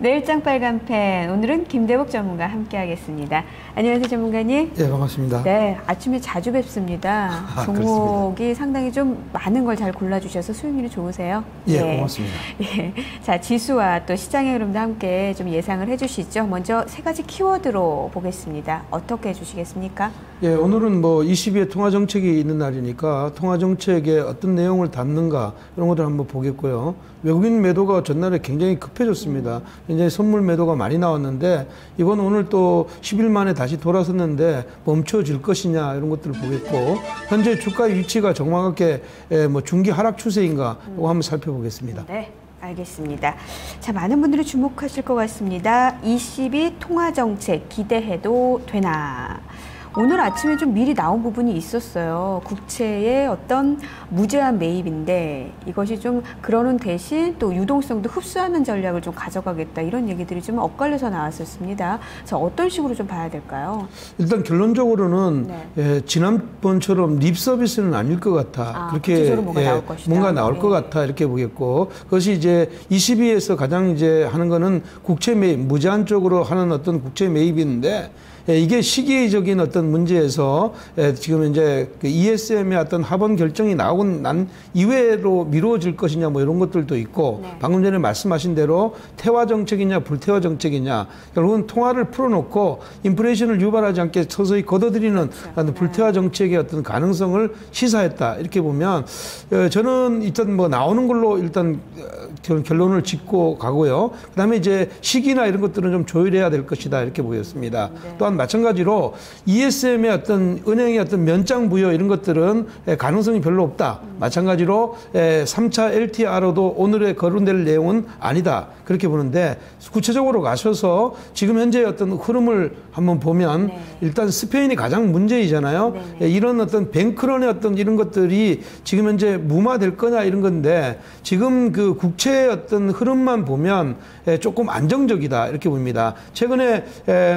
내일장 빨간펜, 오늘은 김대복 전문가 함께하겠습니다. 안녕하세요, 전문가님. 네, 반갑습니다. 네, 아침에 자주 뵙습니다. 종목이 그렇습니다. 상당히 좀 많은 걸 잘 골라주셔서 수익률이 좋으세요. 예, 네. 고맙습니다. 예. 자, 지수와 또 시장의 흐름도 함께 좀 예상을 해주시죠. 먼저 세 가지 키워드로 보겠습니다. 어떻게 해주시겠습니까? 예, 오늘은 뭐 22회 통화정책이 있는 날이니까 통화정책에 어떤 내용을 담는가 이런 것들 한번 보겠고요. 외국인 매도가 전날에 굉장히 급해졌습니다. 굉장히 선물 매도가 많이 나왔는데 이번 오늘 또 10일 만에 다시 돌아섰는데 멈춰질 것이냐 이런 것들을 보겠고, 현재 주가 위치가 정확하게 뭐 중기 하락 추세인가 이거 한번 살펴보겠습니다. 네. 알겠습니다. 자, 많은 분들이 주목하실 것 같습니다. 22 통화정책 기대해도 되나? 오늘 아침에 좀 미리 나온 부분이 있었어요. 국채의 어떤 무제한 매입인데 이것이 좀 그러는 대신 또 유동성도 흡수하는 전략을 좀 가져가겠다, 이런 얘기들이 좀 엇갈려서 나왔었습니다. 자, 어떤 식으로 좀 봐야 될까요? 일단 결론적으로는 네. 지난번처럼 립 서비스는 아닐 것 같아. 그렇게 구체적으로 뭔가 나올 것이다. 뭔가 나올 것 같아 이렇게 보겠고, 그것이 이제 22에서 가장 이제 하는 거는 국채 매입, 무제한 쪽으로 하는 어떤 국채 매입인데, 이게 시기적인 어떤 문제에서 지금 이제 그 ESM의 어떤 하번 결정이 나오고 난 이외로 미뤄질 것이냐 뭐 이런 것들도 있고, 네. 방금 전에 말씀하신 대로 태화 정책이냐 불태화 정책이냐, 결국은 통화를 풀어놓고 인플레이션을 유발하지 않게 서서히 걷어들이는 그렇죠. 불태화 정책의 어떤 가능성을 시사했다 이렇게 보면, 저는 일단 뭐 나오는 걸로 일단 결론을 짓고 가고요. 그다음에 이제 시기나 이런 것들은 좀 조율해야 될 것이다 이렇게 보였습니다. 네. 또한 마찬가지로 ESM의 어떤 은행의 어떤 면장 부여 이런 것들은 가능성이 별로 없다. 마찬가지로 3차 LTRO도 오늘의 거론될 내용은 아니다 그렇게 보는데, 구체적으로 가셔서 지금 현재 어떤 흐름을 한번 보면 네. 일단 스페인이 가장 문제이잖아요. 네. 이런 어떤 뱅크런의 어떤 이런 것들이 지금 현재 무마될 거냐 이런 건데, 지금 그 국채의 어떤 흐름만 보면 조금 안정적이다 이렇게 봅니다. 최근에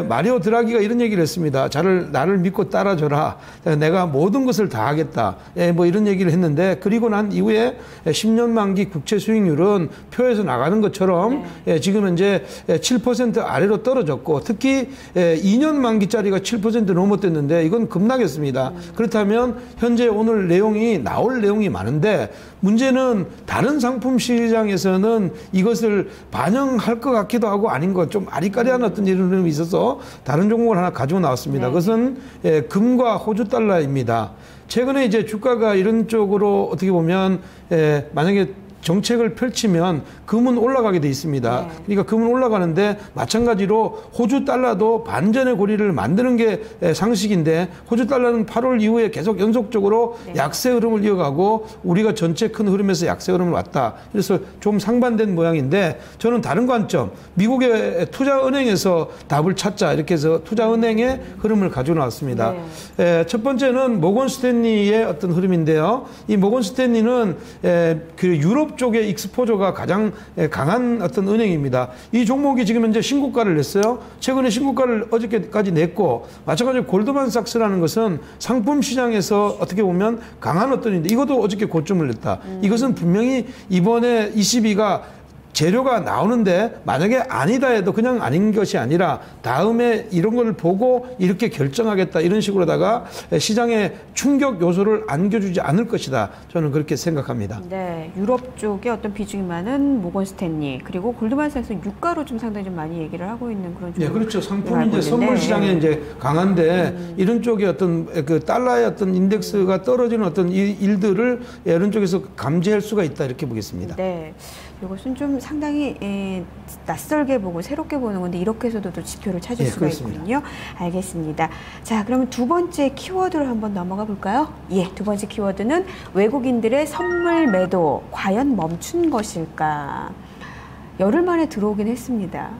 마리오 드라기가 이런 얘기를 했습니다. 나를 믿고 따라줘라. 내가 모든 것을 다 하겠다. 뭐 이런 얘기를 했는데, 그리고 난 이후에 10년 만기 국채 수익률은 표에서 나가는 것처럼 지금 현재 7% 아래로 떨어졌고, 특히 2년 만기짜리가 7% 넘어뜨는데 이건 급락했습니다. 그렇다면 현재 오늘 나올 내용이 많은데, 문제는 다른 상품 시장에서는 이것을 반영할 것 같기도 하고 아닌 것, 좀 아리까리한 어떤 이런 흐름이 있어서 다른 종목을 하나 가지고 나왔습니다. 네. 그것은 금과 호주 달러입니다. 최근에 이제 주가가 이런 쪽으로 어떻게 보면 만약에 정책을 펼치면 금은 올라가게 돼 있습니다. 네. 그러니까 금은 올라가는데, 마찬가지로 호주 달러도 반전의 고리를 만드는 게 상식인데, 호주 달러는 8월 이후에 계속 연속적으로 약세 흐름을 이어가고 우리가 전체 큰 흐름에서 약세 흐름을 왔다. 그래서 좀 상반된 모양인데, 저는 다른 관점, 미국의 투자은행에서 답을 찾자 이렇게 해서 투자은행의 흐름을 가지고 나왔습니다. 첫 번째는 모건 스탠리의 어떤 흐름인데요. 이 모건 스탠리는 그 유럽 쪽의 익스포저가 가장 강한 어떤 은행입니다. 이 종목이 지금 현재 신고가를 냈어요. 최근에 신고가를 어저께까지 냈고, 마찬가지로 골드만삭스라는 것은 상품 시장에서 어떻게 보면 강한 어떤 인데, 이것도 어저께 고점을 냈다. 이것은 분명히 이번에 22가 재료가 나오는데, 만약에 아니다 해도 그냥 아닌 것이 아니라 다음에 이런 걸 보고 이렇게 결정하겠다 이런 식으로다가 시장에 충격 요소를 안겨주지 않을 것이다. 저는 그렇게 생각합니다. 네, 유럽 쪽에 어떤 비중이 많은 모건 스탠리, 그리고 골드만삭스 유가로 좀 상당히 좀 많이 얘기를 하고 있는 그런 좀. 네, 그렇죠. 상품이 이제 선물 시장에 이제 강한데, 이런 쪽에 어떤 그 달러의 어떤 인덱스가 떨어지는 어떤 일들을 이런 쪽에서 감지할 수가 있다 이렇게 보겠습니다. 네. 이것은 좀 상당히 낯설게 보고 새롭게 보는 건데, 이렇게 해서도 또 지표를 찾을 수가 그렇습니다. 있군요. 알겠습니다. 자, 그러면 두 번째 키워드를 한번 넘어가 볼까요? 예, 두 번째 키워드는 외국인들의 선물 매도 과연 멈춘 것일까? 열흘 만에 들어오긴 했습니다.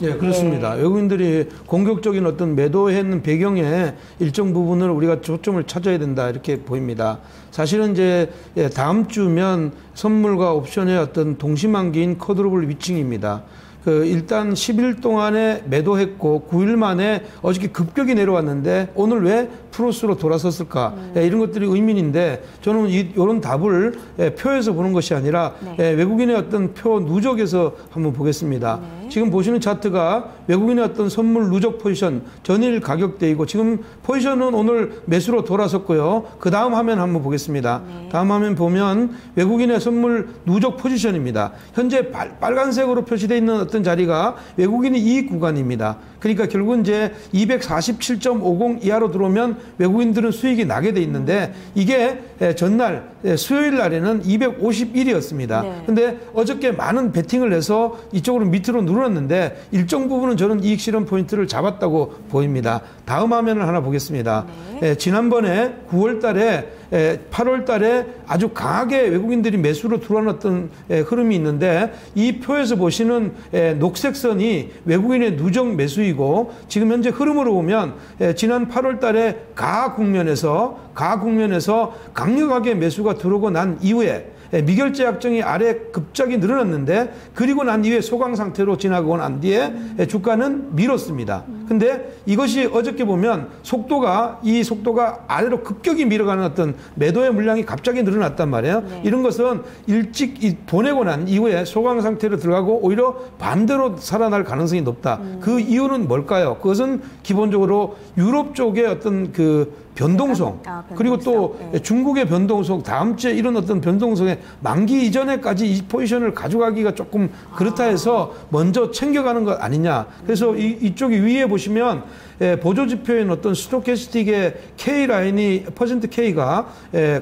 예, 그렇습니다. 외국인들이 공격적인 어떤 매도했는 배경에 일정 부분을 우리가 초점을 찾아야 된다 이렇게 보입니다. 사실은 이제 다음 주면 선물과 옵션의 어떤 동시만기인 쿼드러블 위칭입니다. 일단 10일 동안에 매도했고 9일 만에 어저께 급격히 내려왔는데 오늘 왜 플러스로 돌아섰을까? 이런 것들이 의문인데, 저는 이런 답을 표에서 보는 것이 아니라 외국인의 어떤 표 누적에서 한번 보겠습니다. 지금 보시는 차트가 외국인의 어떤 선물 누적 포지션 전일 가격대이고 지금 포지션은 오늘 매수로 돌아섰고요. 그 다음 화면 한번 보겠습니다. 네. 다음 화면 보면 외국인의 선물 누적 포지션입니다. 현재 빨간색으로 표시되어 있는 어떤 자리가 외국인의 이익 구간입니다. 그러니까 결국은 이제 247.50 이하로 들어오면 외국인들은 수익이 나게 돼 있는데 이게 전날 수요일 날에는 251이었습니다. 네. 근데 어저께 많은 베팅을 해서 이쪽으로 밑으로 누렀는데 일정 부분은 저는 이익 실현 포인트를 잡았다고 보입니다. 다음 화면을 하나 보겠습니다. 네. 지난번에 9월 달에 8월 달에 아주 강하게 외국인들이 매수로 들어왔던 흐름이 있는데 이 표에서 보시는 녹색 선이 외국인의 누적 매수이고 지금 현재 흐름으로 보면 지난 8월 달에 가국면에서 강력하게 매수가 들어오고 난 이후에 미결제 약정이 아래 급작이 늘어났는데 그리고 난 이후에 소강 상태로 지나고 난 뒤에 주가는 밀었습니다. 근데 이것이 어저께 보면 이 속도가 아래로 급격히 밀어가는 어떤 매도의 물량이 갑자기 늘어났단 말이에요. 네. 이런 것은 일찍 보내고 난 이후에 소강 상태로 들어가고 오히려 반대로 살아날 가능성이 높다. 그 이유는 뭘까요? 그것은 기본적으로 유럽 쪽의 어떤 그 변동성, 그리고 또 네. 중국의 변동성, 다음 주에 이런 어떤 변동성의 만기 이전에까지 이 포지션을 가져가기가 조금 그렇다 해서 먼저 챙겨가는 것 아니냐. 그래서 이쪽이 위에 보시면 보조지표인 어떤 스토캐스틱의 K라인이 퍼센트 K가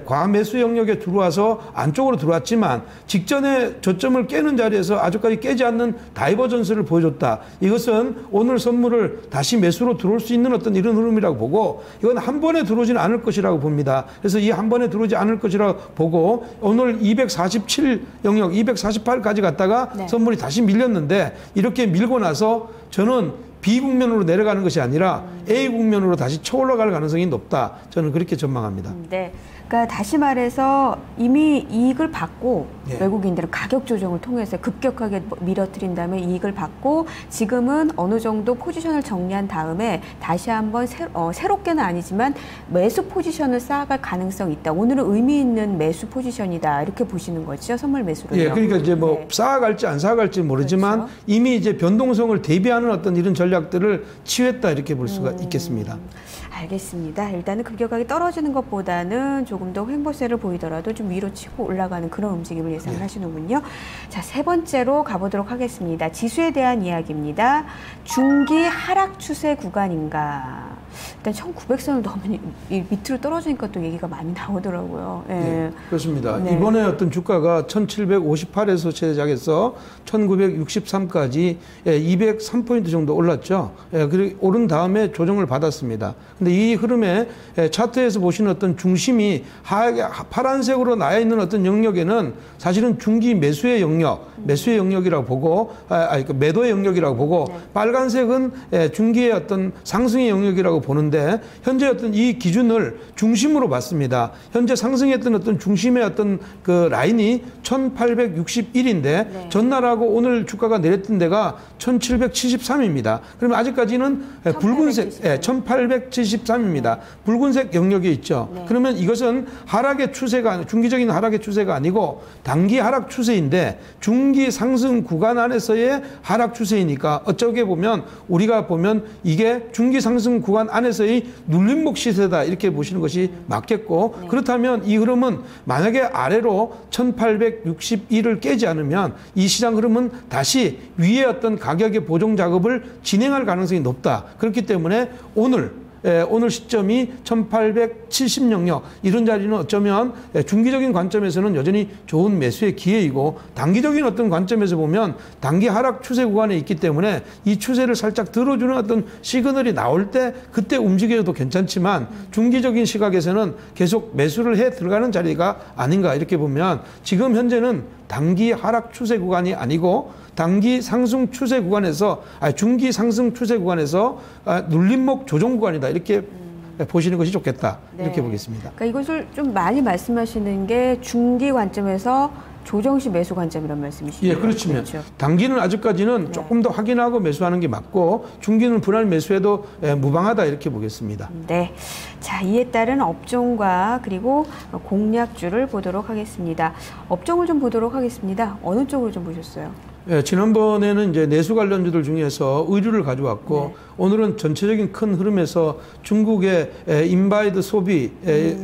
과매수 영역에 들어와서 안쪽으로 들어왔지만 직전에 저점을 깨는 자리에서 아직까지 깨지 않는 다이버전스를 보여줬다. 이것은 오늘 선물을 다시 매수로 들어올 수 있는 어떤 이런 흐름이라고 보고 이건 한 번에 들어오지는 않을 것이라고 봅니다. 그래서 이 한 번에 들어오지 않을 것이라고 보고 오늘 247 영역, 248까지 갔다가 네. 선물이 다시 밀렸는데 이렇게 밀고 나서 저는 B 국면으로 내려가는 것이 아니라 A 국면으로 다시 쳐올라갈 가능성이 높다. 저는 그렇게 전망합니다. 네. 그러니까 다시 말해서 이미 이익을 받고 네. 외국인들은 가격 조정을 통해서 급격하게 밀어뜨린 다음에 이익을 받고 지금은 어느 정도 포지션을 정리한 다음에 다시 한번 새롭게는 아니지만 매수 포지션을 쌓아갈 가능성이 있다. 오늘은 의미 있는 매수 포지션이다. 이렇게 보시는 거죠. 선물 매수로요. 예, 그러니까 이제 뭐 네. 쌓아갈지 안 쌓아갈지 모르지만 그렇죠. 이미 이제 변동성을 대비하는 어떤 이런 전략들을 취했다 이렇게 볼 수가 있겠습니다. 알겠습니다. 일단은 급격하게 떨어지는 것보다는 조금 더 횡보세를 보이더라도 좀 위로 치고 올라가는 그런 움직임을 예상을 하시는군요. 자, 세 번째로 가보도록 하겠습니다. 지수에 대한 이야기입니다. 중기 하락 추세 구간인가? 일단 1900선을 넘으니 밑으로 떨어지니까 또 얘기가 많이 나오더라고요. 예. 네, 그렇습니다. 네. 이번에 어떤 주가가 1758에서 시작해서 1963까지 203포인트 정도 올랐죠. 그리고 오른 다음에 조정을 받았습니다. 근데 이 흐름에 차트에서 보시는 어떤 중심이 파란색으로 나와 있는 어떤 영역에는 사실은 중기 매수의 영역이라고 보고, 매도의 영역이라고 보고, 네. 빨간색은 중기의 어떤 상승의 영역이라고 보는데, 현재 어떤 이 기준을 중심으로 봤습니다. 현재 상승했던 어떤 중심의 어떤 그 라인이 1861인데, 네. 전날하고 오늘 주가가 내렸던 데가 1773입니다. 그러면 아직까지는 붉은색, 1873입니다. 붉은색 영역에 있죠. 네. 그러면 이것은 하락의 추세가, 중기적인 하락의 추세가 아니고 단기 하락 추세인데 중기 상승 구간 안에서의 하락 추세이니까 어쩌게 보면 우리가 보면 이게 중기 상승 구간 안에서의 눌림목 시세다 이렇게 보시는 것이 맞겠고 네. 그렇다면 이 흐름은 만약에 아래로 1861을 깨지 않으면 이 시장 흐름은 다시 위에 어떤 가격의 보정 작업을 진행할 가능성이 높다. 그렇기 때문에 오늘 시점이 1870 영역 이런 자리는 어쩌면 중기적인 관점에서는 여전히 좋은 매수의 기회이고 단기적인 어떤 관점에서 보면 단기 하락 추세 구간에 있기 때문에 이 추세를 살짝 들어주는 어떤 시그널이 나올 때 그때 움직여도 괜찮지만 중기적인 시각에서는 계속 매수를 해 들어가는 자리가 아닌가 이렇게 보면 지금 현재는 단기 하락 추세 구간이 아니고 단기 상승 추세 구간에서 중기 상승 추세 구간에서 눌림목 조정 구간이다 이렇게 보시는 것이 좋겠다 이렇게 보겠습니다. 그러니까 이것을 좀 많이 말씀하시는 게 중기 관점에서 조정시 매수 관점이란 말씀이시죠? 예, 그렇지만 그렇죠. 단기는 아직까지는 네. 조금 더 확인하고 매수하는 게 맞고 중기는 분할 매수해도 무방하다 이렇게 보겠습니다. 네. 자, 이에 따른 업종과 그리고 공략주를 보도록 하겠습니다. 업종을 좀 보도록 하겠습니다. 어느 쪽으로 좀 보셨어요? 예, 지난번에는 이제 내수 관련주들 중에서 의류를 가져왔고 네. 오늘은 전체적인 큰 흐름에서 중국의 인바이드 소비,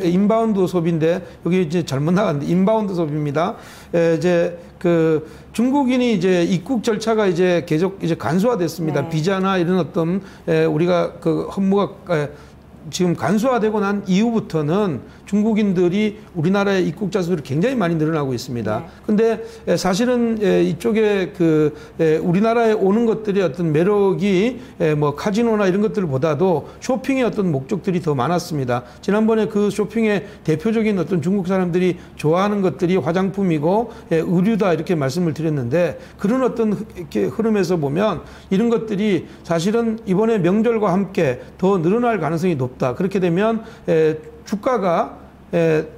인바운드 소비인데 여기 이제 잘못 나갔는데 인바운드 소비입니다. 이제 그 중국인이 이제 입국 절차가 이제 계속 이제 간소화됐습니다. 네. 비자나 이런 어떤 우리가 그 업무가 지금 간소화되고 난 이후부터는 중국인들이 우리나라의 입국자 수들이 굉장히 많이 늘어나고 있습니다. 근데 사실은 이쪽에 그 우리나라에 오는 것들이 어떤 매력이 뭐 카지노나 이런 것들보다도 쇼핑의 어떤 목적들이 더 많았습니다. 지난번에 그 쇼핑의 대표적인 어떤 중국 사람들이 좋아하는 것들이 화장품이고 의류다 이렇게 말씀을 드렸는데 그런 어떤 이렇게 흐름에서 보면 이런 것들이 사실은 이번에 명절과 함께 더 늘어날 가능성이 높다. 그렇게 되면 주가가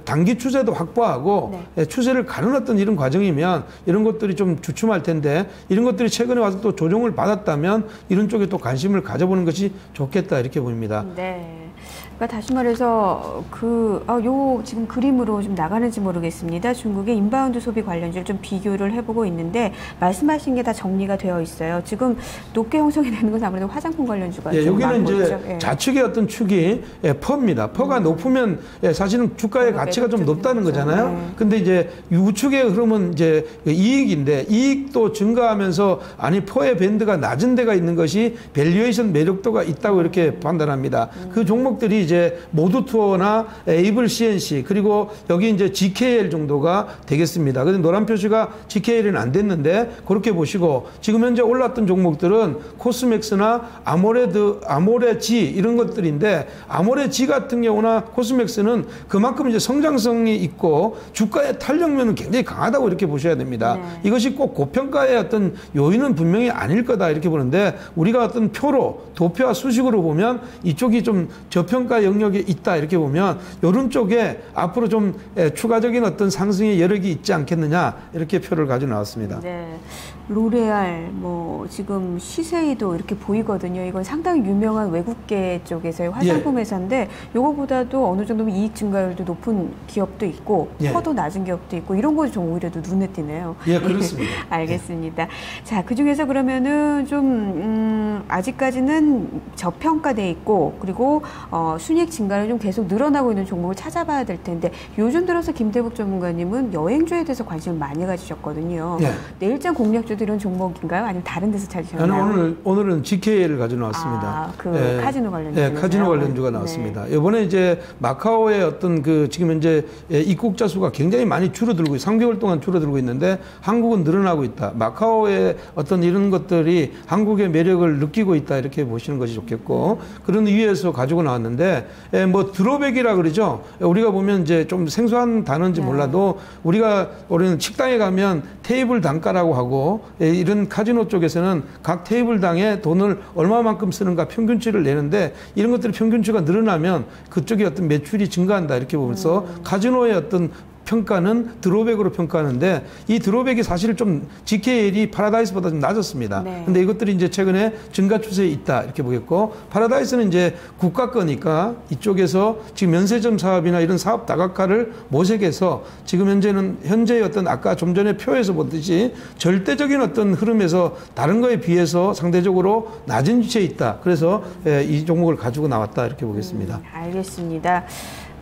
단기 추세도 확보하고 추세를 가는 어떤 이런 과정이면 이런 것들이 좀 주춤할 텐데 이런 것들이 최근에 와서 또 조정을 받았다면 이런 쪽에 또 관심을 가져보는 것이 좋겠다 이렇게 보입니다. 네. 그러니까 다시 말해서 요 지금 그림으로 좀 나가는지 모르겠습니다. 중국의 인바운드 소비 관련주를 좀 비교를 해보고 있는데 말씀하신 게 다 정리가 되어 있어요. 지금 높게 형성이 되는 것은 아무래도 화장품 관련주가 여기는 이제 좌측의 어떤 축이 퍼입니다. 퍼가 높으면 사실은 주가의 가치가 좀 높다는 거잖아요. 근데 이제 우측의 흐름은 이제 이익인데 이익도 증가하면서 아니 퍼의 밴드가 낮은 데가 있는 것이 밸류에이션 매력도가 있다고 이렇게 판단합니다. 그 종목들이 이제 모두투어나 에이블 CNC 그리고 여기 이제 GKL 정도가 되겠습니다. 근데 노란 표시가 GKL은 안 됐는데 그렇게 보시고 지금 현재 올랐던 종목들은 코스맥스나 아모레지 이런 것들인데 아모레지 같은 경우나 코스맥스는 그만큼 이제 성장성이 있고 주가의 탄력면은 굉장히 강하다고 이렇게 보셔야 됩니다. 이것이 꼭 고평가의 어떤 요인은 분명히 아닐 거다 이렇게 보는데 우리가 어떤 표로 도표와 수식으로 보면 이쪽이 좀 저평가 영역에 있다 이렇게 보면 이런 쪽에 앞으로 좀 추가적인 어떤 상승의 여력이 있지 않겠느냐 이렇게 표를 가지고 나왔습니다. 네. 로레알 뭐 지금 시세이도 이렇게 보이거든요. 이건 상당히 유명한 외국계 쪽에서의 화장품 회사인데 이거보다도 어느 정도면 이익 증가율도 높은 기업도 있고 퍼도 낮은 기업도 있고 이런 것이 좀 오히려 더 눈에 띄네요. 예, 그렇습니다. 알겠습니다. 자, 그 중에서 그러면은 좀 아직까지는 저평가돼 있고 그리고 순이익 증가는 좀 계속 늘어나고 있는 종목을 찾아봐야 될 텐데 요즘 들어서 김대북 전문가님은 여행주에 대해서 관심을 많이 가지셨거든요. 내일장 공략주도 이런 종목인가요? 아니면 다른 데서 찾으셨나요? 오늘은 GKL을 가지고 나왔습니다. 카지노 관련주. 카지노 관련주가 나왔습니다. 이번에 이제 마카오의 어떤 그 지금 현재 입국자 수가 굉장히 많이 줄어들고 3개월 동안 줄어들고 있는데 한국은 늘어나고 있다. 마카오의 어떤 이런 것들이 한국의 매력을 느끼고 있다 이렇게 보시는 것이 좋겠고 그런 이유에서 가지고 나왔는데 뭐 드로백이라 그러죠. 우리가 보면 이제 좀 생소한 단어인지 몰라도 우리는 식당에 가면 테이블 단가라고 하고 이런 카지노 쪽에서는 각 테이블당에 돈을 얼마만큼 쓰는가 평균치를 내는데 이런 것들이 평균치가 늘어나면 그쪽에 어떤 매출이 증가한다 이렇게 보면서 카지노의 어떤 평가는 드로백으로 평가하는데 이 드로백이 사실 좀 GKL이 파라다이스보다 좀 낮았습니다. 근데 이것들이 이제 최근에 증가 추세에 있다 이렇게 보겠고 파라다이스는 이제 국가 거니까 이쪽에서 지금 면세점 사업이나 이런 사업 다각화를 모색해서 지금 현재의 어떤 아까 좀 전에 표에서 보듯이 절대적인 어떤 흐름에서 다른 거에 비해서 상대적으로 낮은 위치에 있다. 그래서 이 종목을 가지고 나왔다 이렇게 보겠습니다. 알겠습니다.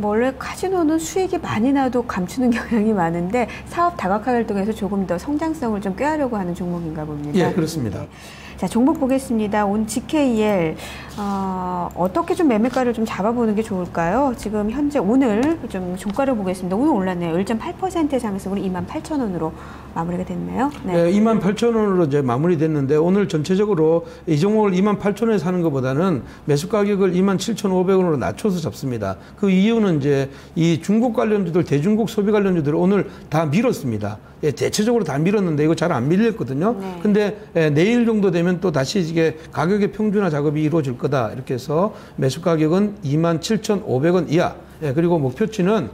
원래 카지노는 수익이 많이 나도 감추는 경향이 많은데 사업 다각화 활동에서 조금 더 성장성을 좀 꾀하려고 하는 종목인가 봅니다. 예, 그렇습니다. 자, 종목 보겠습니다. 온 GKL 어떻게 좀 매매가를 좀 잡아보는 게 좋을까요? 지금 현재 오늘 좀 종가를 보겠습니다. 오늘 올랐네요. 1.8%의 상승으로 28,000원으로 마무리가 됐네요. 28,000원으로 이제 마무리됐는데 오늘 전체적으로 이 종목을 28,000원에 사는 것보다는 매수 가격을 27,500원으로 낮춰서 잡습니다. 그 이유는 이제 이 중국 관련주들, 대중국 소비 관련주들 오늘 다 밀었습니다. 대체적으로 다 밀었는데 이거 잘 안 밀렸거든요. 근데 내일 정도 되면 또 다시 이게 가격의 평준화 작업이 이루어질 거다. 이렇게 해서 매수 가격은 27,500원 이하. 그리고 목표치는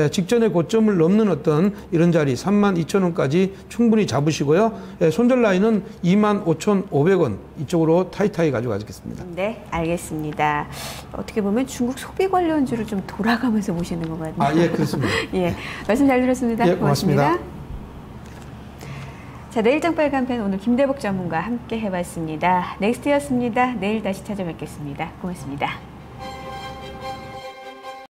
직전의 고점을 넘는 어떤 이런 자리 32,000원까지 충분히 잡으시고요. 손절 라인은 25,500원 이쪽으로 타이트하게 가지고 가겠습니다. 네, 알겠습니다. 어떻게 보면 중국 소비 관련주를 좀 돌아가면서 보시는 것 같네요. 예, 그렇습니다. 예, 말씀 잘 들었습니다. 예, 고맙습니다. 자, 내일장 빨간펜 오늘 김대복 전문가 함께 해봤습니다. 넥스트였습니다. 내일 다시 찾아뵙겠습니다. 고맙습니다.